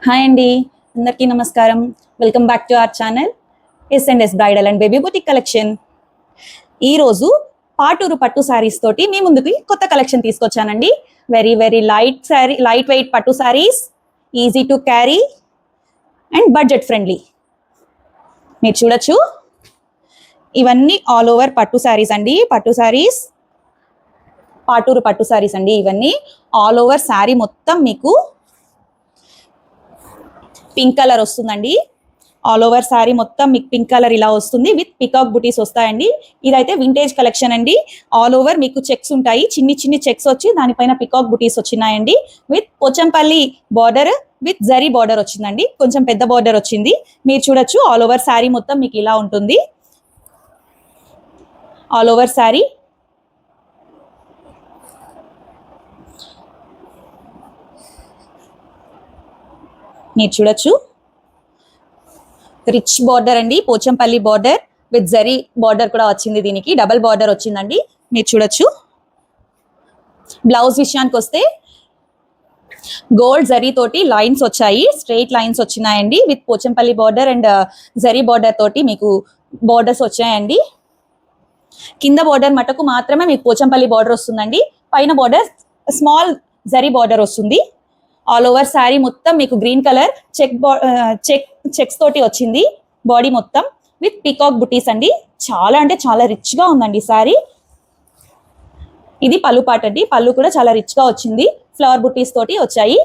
Hi అండి, అందరికీ నమస్కారం. Welcome back to our channel S&S bridal and baby boutique collection. ఈరోజు పాటూరు పట్టు శారీస్ తోటి మీ ముందుకి కొత్త కలెక్షన్ తీసుకొచ్చానండి. వెరీ వెరీ లైట్ వెయిట్ పట్టు saris, easy to carry and budget friendly. మీరు చూడొచ్చు, ఇవన్నీ ఆల్ ఓవర్ పట్టు శారీస్ అండి. పట్టు శారీస్, పాటూరు పట్టు శారీస్ అండి. ఇవన్నీ ఆల్ ఓవర్ శారీ మొత్తం మీకు పింక్ కలర్ వస్తుందండి. ఆల్ ఓవర్ శారీ మొత్తం మీకు పింక్ కలర్ ఇలా వస్తుంది విత్ పికాక్ బుటీస్ వస్తాయండి. ఇదైతే వింటేజ్ కలెక్షన్ అండి. ఆల్ ఓవర్ మీకు చెక్స్ ఉంటాయి, చిన్ని చిన్ని చెక్స్ వచ్చి దానిపైన పికాక్ బుటీస్ వచ్చినాయండి. With Pochampally border with zari border వచ్చిందండి. కొంచెం పెద్ద బార్డర్ వచ్చింది. మీరు చూడొచ్చు, ఆల్ ఓవర్ శారీ మొత్తం మీకు ఇలా ఉంటుంది. ఆల్ ఓవర్ శారీ మీరు చూడొచ్చు, రిచ్ బార్డర్ అండి. Pochampally border with zari border కూడా వచ్చింది. దీనికి డబల్ బార్డర్ వచ్చిందండి. మీరు చూడొచ్చు. బ్లౌజ్ విషయానికి వస్తే గోల్డ్ జరీ తోటి లైన్స్ వచ్చాయి, స్ట్రైట్ లైన్స్ వచ్చినాయండి. With Pochampally border and zari border తోటి మీకు బార్డర్స్ వచ్చాయండి. కింద బార్డర్ మటుకు మాత్రమే మీకు పోచంపల్లి బార్డర్ వస్తుందండి. పైన బార్డర్ స్మాల్ జరీ బార్డర్ వస్తుంది. ఆల్ ఓవర్ శారీ మొత్తం మీకు గ్రీన్ కలర్ చెక్స్ తోటి వచ్చింది. బాడీ మొత్తం విత్ పికాక్ బుటీస్ అండి. చాలా అంటే చాలా రిచ్ గా ఉందండి శారీ. ఇది పళ్ళు పార్ట్ అండి. పళ్ళు కూడా చాలా రిచ్ గా వచ్చింది. ఫ్లవర్ బుటీస్ తోటి వచ్చాయి.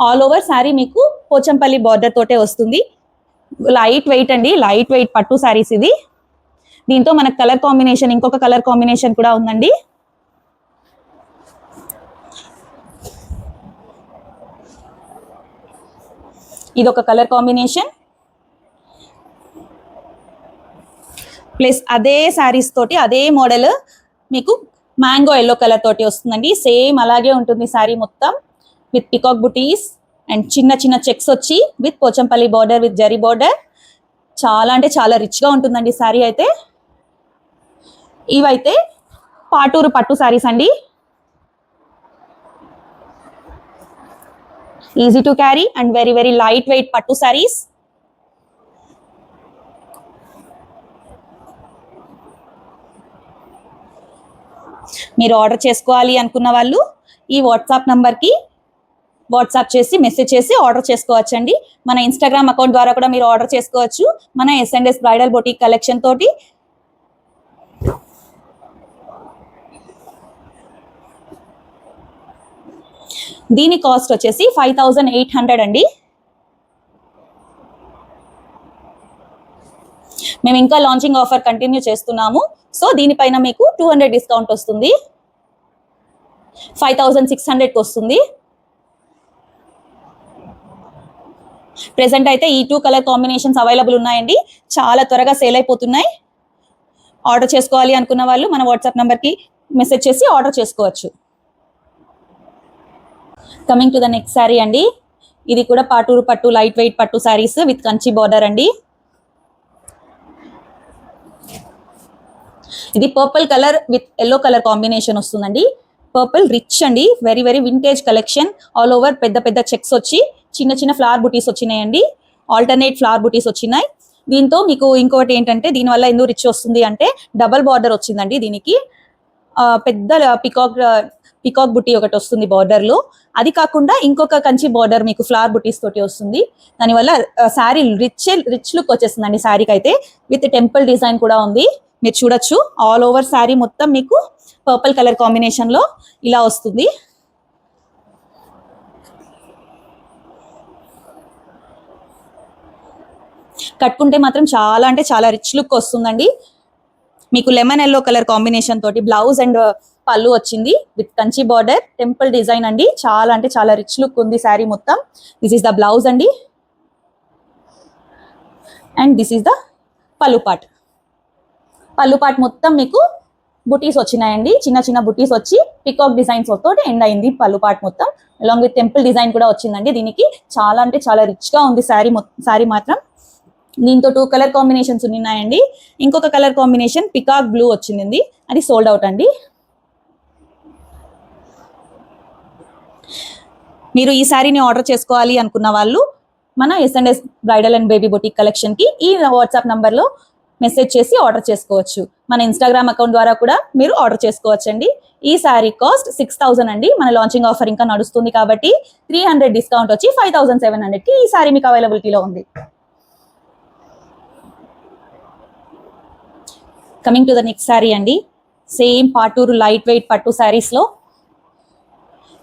ఆల్ ఓవర్ శారీ మీకు పోచంపల్లి బార్డర్ తోటే వస్తుంది. లైట్ వెయిట్ అండి, లైట్ వెయిట్ పట్టు శారీస్ ఇది. దీంతో మనకు కలర్ కాంబినేషన్, ఇంకొక కలర్ కాంబినేషన్ కూడా ఉందండి. ఇది ఒక కలర్ కాంబినేషన్. ప్లస్ అదే శారీస్ తోటి అదే మోడల్ మీకు మ్యాంగో ఎల్లో కలర్ తోటి వస్తుందండి. సేమ్ అలాగే ఉంటుంది శారీ మొత్తం విత్ పికాక్ బుటీస్ అండ్ చిన్న చిన్న చెక్స్ వచ్చి with Pochampally border with zari border. చాలా అంటే చాలా రిచ్గా ఉంటుందండి శారీ అయితే. ఇవైతే పాటూరు పట్టు శారీస్ అండి. Easy to carry and very very light weight పట్టు శారీస్. మీరు ఆర్డర్ చేసుకోవాలి అనుకున్న వాళ్ళు ఈ వాట్సాప్ నంబర్కి వాట్సాప్ చేసి మెసేజ్ చేసి ఆర్డర్ చేసుకోవచ్చండి. మన ఇన్స్టాగ్రామ్ అకౌంట్ ద్వారా కూడా మీరు ఆర్డర్ చేసుకోవచ్చు. మన S&S బ్రైడల్ బొటిక్ కలెక్షన్ తోటి దీని కాస్ట్ వచ్చేసి 5800 అండి. మేము ఇంకా లాంచింగ్ ఆఫర్ కంటిన్యూ చేస్తున్నాము. సో దీనిపైన మీకు 200 డిస్కౌంట్ వస్తుంది. 5600కి వస్తుంది. ప్రెసెంట్ అయితే ఈ 2 కలర్ కాంబినేషన్స్ అవైలబుల్ ఉన్నాయండి. చాలా త్వరగా సేల్ అయిపోతున్నాయి. ఆర్డర్ చేసుకోవాలి అనుకున్న వాళ్ళు మన వాట్సాప్ నెంబర్కి మెసేజ్ చేసి ఆర్డర్ చేసుకోవచ్చు. Coming to the next saree అండి. ఇది కూడా పాటూరు పట్టు లైట్ వెయిట్ పట్టు శారీస్ విత్ కంచి బార్డర్ అండి. ఇది purple colour with yellow colour combination వస్తుందండి. పర్పుల్ రిచ్ అండి, very very vintage collection. All over పెద్ద పెద్ద చెక్స్ వచ్చి చిన్న చిన్న ఫ్లవర్ బుటీస్ వచ్చినాయండి. ఆల్టర్నేట్ ఫ్లవర్ బుటీస్ వచ్చినాయి. దీంతో మీకు ఇంకోటి ఏంటంటే, దీనివల్ల ఎందుకు రిచ్ వస్తుంది అంటే డబల్ బార్డర్ వచ్చిందండి. దీనికి పెద్ద పికాక్ బుటీ ఒకటి వస్తుంది బార్డర్ లో. అది కాకుండా ఇంకొక కంచి బార్డర్ మీకు ఫ్లవర్ బుటీస్ తోటి వస్తుంది. దానివల్ల శారీ రిచ్ లుక్ వచ్చేస్తుందండి శారీకి అయితే. విత్ టెంపుల్ డిజైన్ కూడా ఉంది. మీరు చూడొచ్చు, ఆల్ ఓవర్ శారీ మొత్తం మీకు పర్పుల్ కలర్ కాంబినేషన్ లో ఇలా వస్తుంది. కట్టుకుంటే మాత్రం చాలా అంటే చాలా రిచ్ లుక్ వస్తుందండి. మీకు లెమన్ ఎల్లో కలర్ కాంబినేషన్ తోటి బ్లౌజ్ అండ్ పళ్ళు వచ్చింది with Kanchi border, temple design అండి. చాలా అంటే చాలా రిచ్ లుక్ ఉంది శారీ మొత్తం. దిస్ ఈస్ ద బ్లౌజ్ అండి అండ్ దిస్ ఈస్ ద పళ్ళు పార్ట్. పళ్ళు పార్ట్ మొత్తం మీకు బుటీస్ వచ్చినాయండి. చిన్న చిన్న బుటీస్ వచ్చి పికాక్ డిజైన్స్ తోటి ఎండ్ అయింది పళ్ళు పార్ట్ మొత్తం. అలాంగ్ విత్ టెంపుల్ డిజైన్ కూడా వచ్చిందండి. దీనికి చాలా అంటే చాలా రిచ్ గా ఉంది శారీ మాత్రం. దీంతో 2 కలర్ కాంబినేషన్స్ ఉన్నాయండి. ఇంకొక కలర్ కాంబినేషన్ పికాక్ బ్లూ వచ్చింది, అది సోల్డ్ అవుట్ అండి. మీరు ఈ శారీని ఆర్డర్ చేసుకోవాలి అనుకున్న వాళ్ళు మన S&S bridal and baby boutique collection కి ఈ వాట్సాప్ నంబర్ లో మెసేజ్ చేసి ఆర్డర్ చేసుకోవచ్చు. మన ఇన్స్టాగ్రామ్ అకౌంట్ ద్వారా కూడా మీరు ఆర్డర్ చేసుకోవచ్చు అండి. ఈ శారీ కాస్ట్ 6000 అండి. మన లాంచింగ్ ఆఫర్ ఇంకా నడుస్తుంది కాబట్టి 300 డిస్కౌంట్ వచ్చి 5700 కి ఈ శారీ మీకు అవైలబిలిటీలో ఉంది. Coming to the next saree అండి. సేమ్ పాటూరు లైట్ వెయిట్ పట్టు శారీస్ లో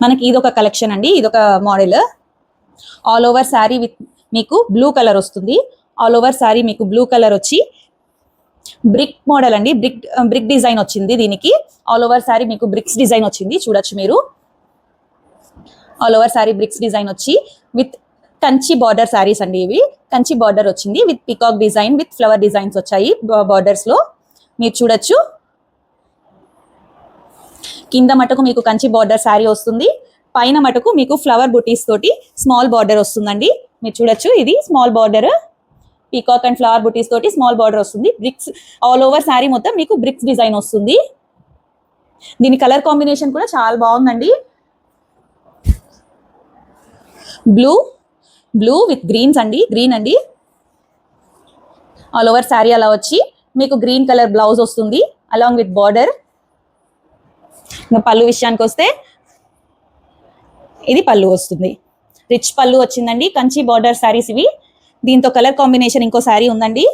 మనకి ఇదొక కలెక్షన్ అండి. ఇదొక model. All over sari with మీకు బ్లూ కలర్ వస్తుంది. ఆల్ ఓవర్ శారీ మీకు బ్లూ కలర్ వచ్చి బ్రిక్ మోడల్ అండి. బ్రిక్ డిజైన్ వచ్చింది దీనికి. ఆల్ ఓవర్ శారీ మీకు బ్రిక్స్ డిజైన్ వచ్చింది, చూడొచ్చు మీరు. All over sari bricks design వచ్చి విత్ కంచి బార్డర్ శారీస్ అండి. ఇవి కంచి బార్డర్ వచ్చింది with peacock design with flower designs వచ్చాయి బార్డర్స్ లో, మీరు చూడొచ్చు. కింద మటుకు మీకు కంచి బార్డర్ శారీ వస్తుంది, పైన మటుకు మీకు ఫ్లవర్ బుటీస్ తోటి స్మాల్ బార్డర్ వస్తుందండి. మీరు చూడొచ్చు, ఇది small border, peacock and flower butis తోటి స్మాల్ బార్డర్ వస్తుంది. బ్రిక్స్ ఆల్ ఓవర్ శారీ మొత్తం మీకు బ్రిక్స్ డిజైన్ వస్తుంది. దీని కలర్ కాంబినేషన్ కూడా చాలా బాగుందండి. బ్లూ విత్ గ్రీన్స్ అండి, గ్రీన్ అండి. ఆల్ ఓవర్ శారీ అలా వచ్చి మీకు గ్రీన్ కలర్ బ్లౌజ్ వస్తుంది అలాంగ్ విత్ బార్డర్. పళ్ళు విషయానికి వస్తే ఇది పళ్ళు వస్తుంది, రిచ్ పళ్ళు వచ్చిందండి. కంచి బార్డర్ శారీస్ ఇవి. దీంతో కలర్ కాంబినేషన్ ఇంకో శారీ ఉందండి,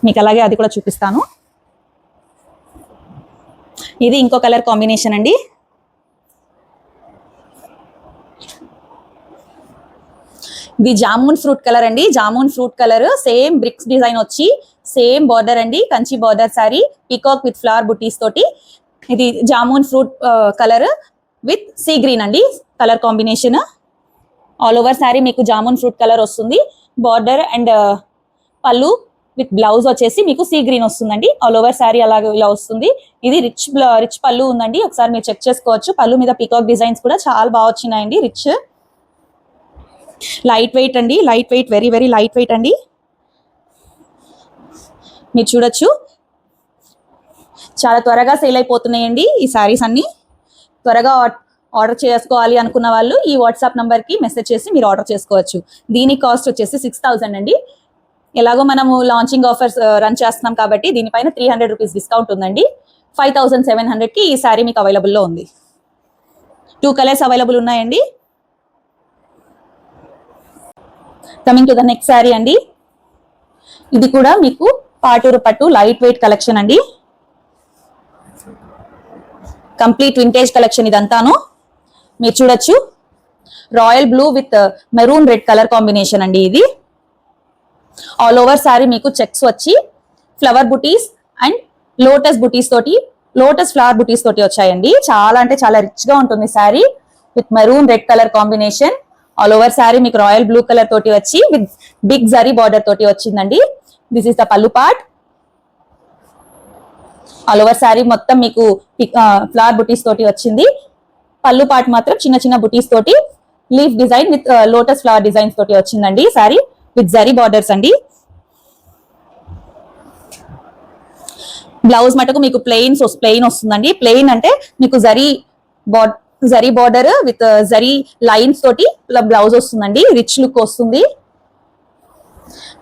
మీకు అలాగే అది కూడా చూపిస్తాను. ఇది ఇంకో కలర్ కాంబినేషన్ అండి. ఇది జామున్ ఫ్రూట్ కలర్ అండి. Jamun fruit colour, same bricks design వచ్చి సేమ్ బార్డర్ అండి. Kanchi border saree, peacock with flower butis తోటి. ఇది jamun fruit colour with sea green అండి colour combination. All over saree మీకు జామున్ ఫ్రూట్ కలర్ వస్తుంది. బార్డర్ అండ్ పళ్ళు విత్ బ్లౌజ్ వచ్చేసి మీకు సీ గ్రీన్ వస్తుందండి. ఆల్ ఓవర్ శారీ అలాగే ఇలా వస్తుంది. ఇది రిచ్ పళ్ళు ఉందండి, ఒకసారి మీరు చెక్ చేసుకోవచ్చు. పళ్ళు మీద పీకాక్ డిజైన్స్ కూడా చాలా బాగా వచ్చినాయండి. రిచ్ లైట్ వెయిట్ అండి, light weight, very very light weight అండి. మీరు చూడొచ్చు, చాలా త్వరగా సేల్ అయిపోతున్నాయండి ఈ శారీస్ అన్ని. త్వరగా ఆర్డర్ చేసుకోవాలి అనుకున్న వాళ్ళు ఈ వాట్సాప్ నంబర్కి మెసేజ్ చేసి మీరు ఆర్డర్ చేసుకోవచ్చు. దీని కాస్ట్ వచ్చేసి 6000 అండి. ఎలాగో మనము లాంచింగ్ ఆఫర్స్ రన్ చేస్తున్నాం కాబట్టి దీనిపైన 300 రూపీస్ డిస్కౌంట్ ఉందండి. 5700కి ఈ శారీ మీకు అవైలబుల్లో ఉంది. 2 కలర్స్ అవైలబుల్ ఉన్నాయండి. Coming to the next saree అండి. ఇది కూడా మీకు పాటూరు పట్టు లైట్ వెయిట్ కలెక్షన్ అండి. కంప్లీట్ వింటేజ్ కలెక్షన్ ఇదంతాను. మీరు చూడొచ్చు, royal blue with maroon red colour combination అండి ఇది. ఆల్ ఓవర్ శారీ మీకు చెక్స్ వచ్చి ఫ్లవర్ బుటీస్ అండ్ లోటస్ బుటీస్ తోటి, లోటస్ ఫ్లవర్ బుటీస్ తోటి వచ్చాయండి. చాలా అంటే చాలా రిచ్ గా ఉంటుంది sari with maroon red colour combination. All over saree మీకు రాయల్ బ్లూ కలర్ తోటి వచ్చి విత్ బిగ్ జరీ బార్డర్ తోటి వచ్చిందండి. దిస్ ఇస్ ద పల్లు పార్ట్. ఆల్ ఓవర్ శారీ మొత్తం మీకు ఫ్లవర్ బుటీస్ తోటి వచ్చింది. పల్లు పార్ట్ మాత్రం చిన్న చిన్న బుటీస్ తోటి leaf design with lotus flower designs తోటి వచ్చిందండి. శారీ విత్ జరీ బార్డర్స్ అండి. బ్లౌజ్ మటుకు మీకు ప్లెయిన్ వస్తుందండి. ప్లెయిన్ అంటే మీకు zari border with zari lines తోటి బ్లౌజ్ వస్తుందండి. రిచ్ లుక్ వస్తుంది.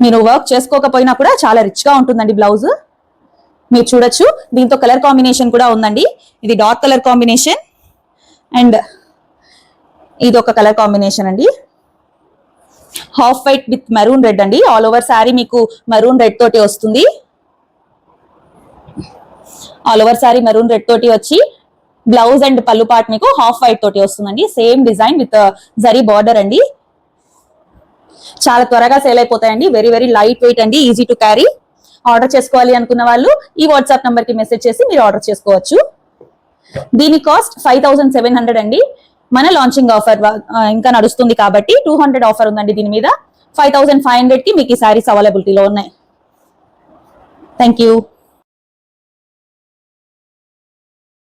మీరు వర్క్ చేసుకోకపోయినా కూడా చాలా రిచ్ గా ఉంటుందండి బ్లౌజ్. మీరు చూడొచ్చు, దీంతో కలర్ కాంబినేషన్ కూడా ఉందండి. ఇది డార్క్ కలర్ కాంబినేషన్ అండ్ ఇది ఒక కలర్ కాంబినేషన్ అండి. Half white with maroon red అండి. ఆల్ ఓవర్ శారీ మీకు మెరూన్ రెడ్ తోటి వస్తుంది. All over sari maroon red తోటి వచ్చి బ్లౌజ్ అండ్ పళ్ళు పార్ట్ మీకు హాఫ్ వైట్ తోటి వస్తుందండి. Same design with zari border అండి. చాలా త్వరగా సేల్ అయిపోతాయండి. వెరీ వెరీ లైట్ వెయిట్ అండి, ఈజీ టు క్యారీ. ఆర్డర్ చేసుకోవాలి అనుకున్న వాళ్ళు ఈ వాట్సాప్ నంబర్ కి మెసేజ్ చేసి మీరు ఆర్డర్ చేసుకోవచ్చు. దీని కాస్ట్ 5700 అండి. మన లాంచింగ్ ఆఫర్ ఇంకా నడుస్తుంది కాబట్టి 200 ఆఫర్ ఉందండి దీని మీద. 5500 కి మీకు ఈ శారీస్ అవైలబిలిటీలో ఉన్నాయి. Thank you.